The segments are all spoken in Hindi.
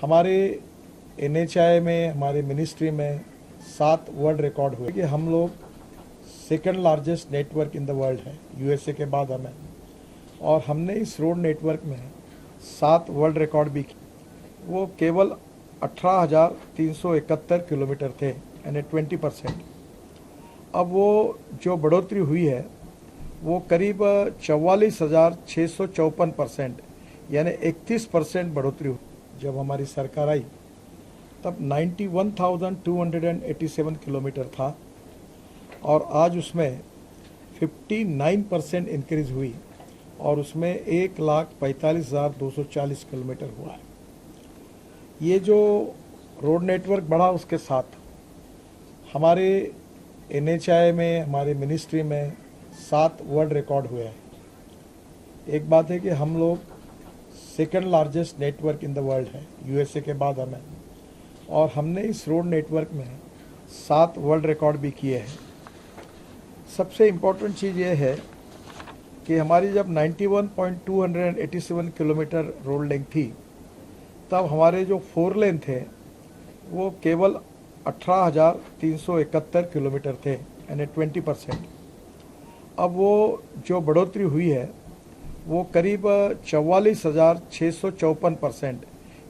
हमारे NHAI में, हमारे मिनिस्ट्री में 7 वर्ल्ड रिकॉर्ड हुए कि हम लोग second largest network in the world है, USA के बाद हमें। और हमने इस रोड नेटवर्क में 7 वर्ल्ड रिकॉर्ड भी किए। वो केवल 18,371 किलोमीटर थे, यानी 20%। अब वो जो बढ़ोतरी हुई है वो करीब 44,654%, यानी 31% बढ़ोतरी हुई। जब हमारी सरकार आई तब 91,287 किलोमीटर था और आज उसमें 59% इंक्रीज हुई और उसमें 1,45,240 किलोमीटर हुआ है। ये जो रोड नेटवर्क बढ़ा, उसके साथ हमारे NHAI में, हमारे मिनिस्ट्री में 7 वर्ल्ड रिकॉर्ड हुए हैं। एक बात है कि हम लोग second largest network in the world है, USA के बाद हमें। और हमने इस रोड नेटवर्क में 7 वर्ल्ड रिकॉर्ड भी किए हैं। सबसे इम्पोर्टेंट चीज़ ये है कि हमारी जब 91,287 किलोमीटर रोड लेंथ थी, तब हमारे जो 4 लेन थे वो केवल 18,371 किलोमीटर थे, यानी 20%। अब वो जो बढ़ोतरी हुई है वो करीब 44,654%,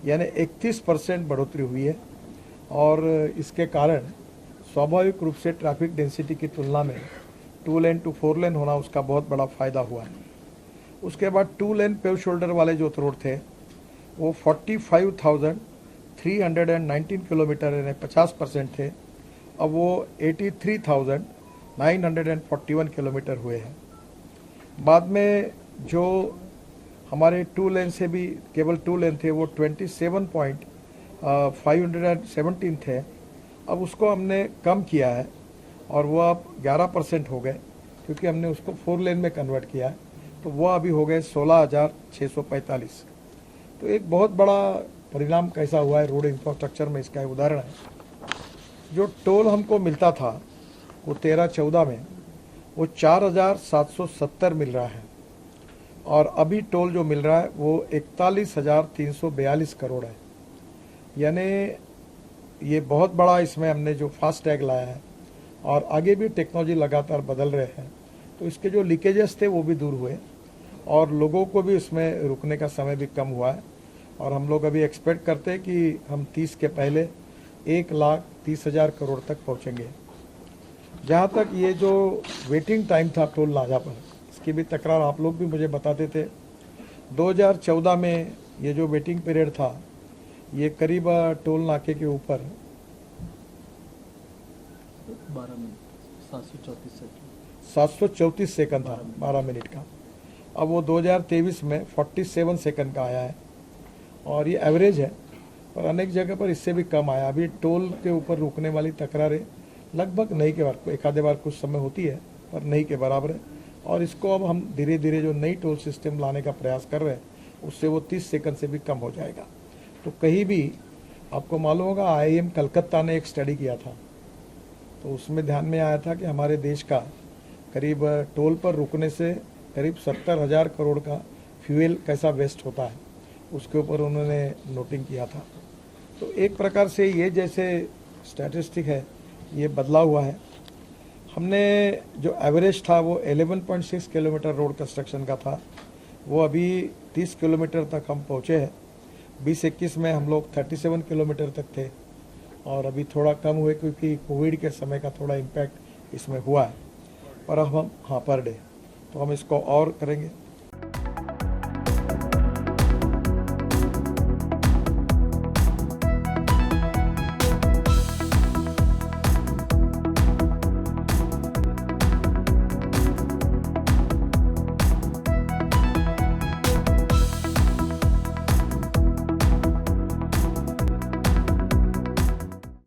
यानी 31% बढ़ोतरी हुई है। और इसके कारण स्वाभाविक रूप से ट्रैफिक डेंसिटी की तुलना में 2 लेन टू 4 लेन होना उसका बहुत बड़ा फ़ायदा हुआ है। उसके बाद 2 लेन पेव शोल्डर वाले जो रोड थे वो 45,319 किलोमीटर, यानी 50% थे। अब वो 83,941 किलोमीटर हुए हैं। बाद में जो हमारे 2 लेन से भी केवल 2 लेन थे वो 27,517 थे। अब उसको हमने कम किया है और वो अब 11% हो गए, क्योंकि हमने उसको 4 लेन में कन्वर्ट किया है। तो वो अभी हो गए 16,645। तो एक बहुत बड़ा परिणाम कैसा हुआ है रोड इंफ्रास्ट्रक्चर में, इसका उदाहरण है। जो टोल हमको मिलता था वो 13-14 में वो 4,770 मिल रहा है और अभी टोल जो मिल रहा है वो 41,342 करोड़ है। यानी ये बहुत बड़ा इसमें हमने जो फास्ट टैग लाया है और आगे भी टेक्नोलॉजी लगातार बदल रहे हैं, तो इसके जो लीकेजेस थे वो भी दूर हुए और लोगों को भी इसमें रुकने का समय भी कम हुआ है। और हम लोग अभी एक्सपेक्ट करते हैं कि हम 30 के पहले 1,30,000 करोड़ तक पहुंचेंगे। जहां तक ये जो वेटिंग टाइम था टोल नाका पर, इसकी भी तकरार आप लोग भी मुझे बताते थे। 2014 में ये जो वेटिंग पीरियड था ये करीब टोल नाके के ऊपर 734 सेकंड था, 12 मिनट का। अब वो 2023 में 47 सेकंड का आया है और ये एवरेज है, और अनेक जगह पर इससे भी कम आया। अभी टोल के ऊपर रुकने वाली तकरारें लगभग नहीं के बार, एक आधे बार कुछ समय होती है, पर नहीं के बराबर है। और इसको अब हम धीरे धीरे जो नई टोल सिस्टम लाने का प्रयास कर रहे हैं, उससे वो 30 सेकंड से भी कम हो जाएगा। तो कहीं भी आपको मालूम होगा, IIM कलकत्ता ने एक स्टडी किया था, तो उसमें ध्यान में आया था कि हमारे देश का करीब टोल पर रुकने से करीब 70,000 करोड़ का फ्यूल कैसा वेस्ट होता है, उसके ऊपर उन्होंने नोटिंग किया था। तो एक प्रकार से ये जैसे स्टैटिस्टिक है ये बदला हुआ है। हमने जो एवरेज था वो 11.6 किलोमीटर रोड कंस्ट्रक्शन का था, वो अभी 30 किलोमीटर तक हम पहुँचे हैं। 2021 में हम लोग 37 किलोमीटर तक थे और अभी थोड़ा कम हुए क्योंकि कोविड के समय का थोड़ा इम्पैक्ट इसमें हुआ है। पर अब हम पर डे तो हम इसको और करेंगे।